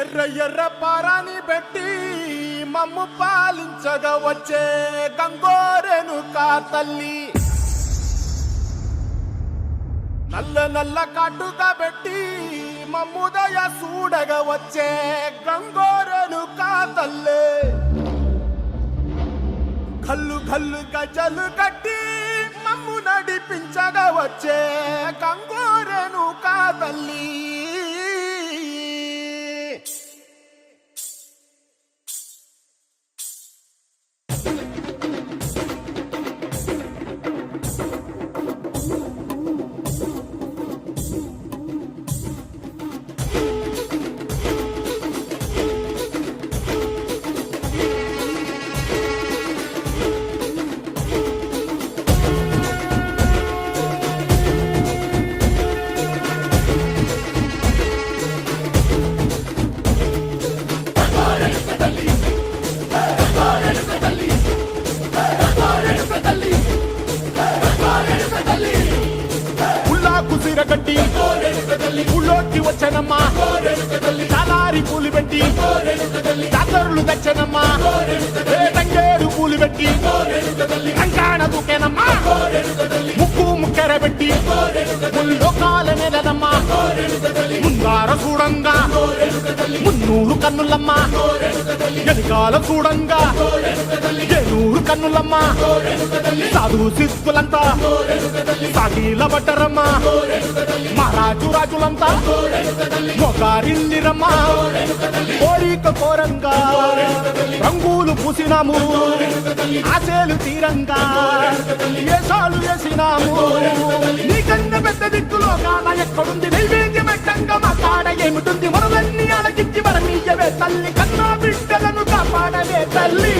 ఎర్ర ఎర్ర పారాని పెట్టి మమ్ము పాలించగా వచ్చే గంగోరెను కా తల్లి, నల్ల నల్ల కాటుగా పెట్టి మమ్ముదయ చూడగా వచ్చే గంగోరెను కా తల్లి, కల్లు కల్లు గజలు కట్టి మమ్ము నడిపించగా వచ్చే గంగోరెను కా తల్లి. గట్టి ఊళ్ళోకి వచ్చనమ్మా, చాలారి పూలు పెట్టి జాతరులు తెచ్చనమ్మా, తంగేడు పూలు పెట్టి కంకాణ దూకేనమ్మా, ముక్కు ముక్కెర పెట్టి ముల్లోకాల నెలనమ్మా, ముందార చూడంగా మున్నూరు కన్నులమ్మా, ఎనకాల చూడంగా ఏనూరు కన్నులమ్మా, సాధు సిద్ధులంతా సాగిల బట్టరమ్మా, మహారాజు రాజులంతా మొగారిల్లిరమ్మా, కోరిక కోరంగా రంగులు పూసినాము, ఆశలు తీరంగా ఏసాలు వేసినాము, నీకన్నా పెద్ద దిక్కులో కాన ఎక్కడుంది, నైవేద్యం ఎట్టంగా మా కాడ ఏమిటుంది, మనలన్నీ అలకించి వరమీయవే తల్లి, కన్నా బిడ్డలను కాపాడవే తల్లి.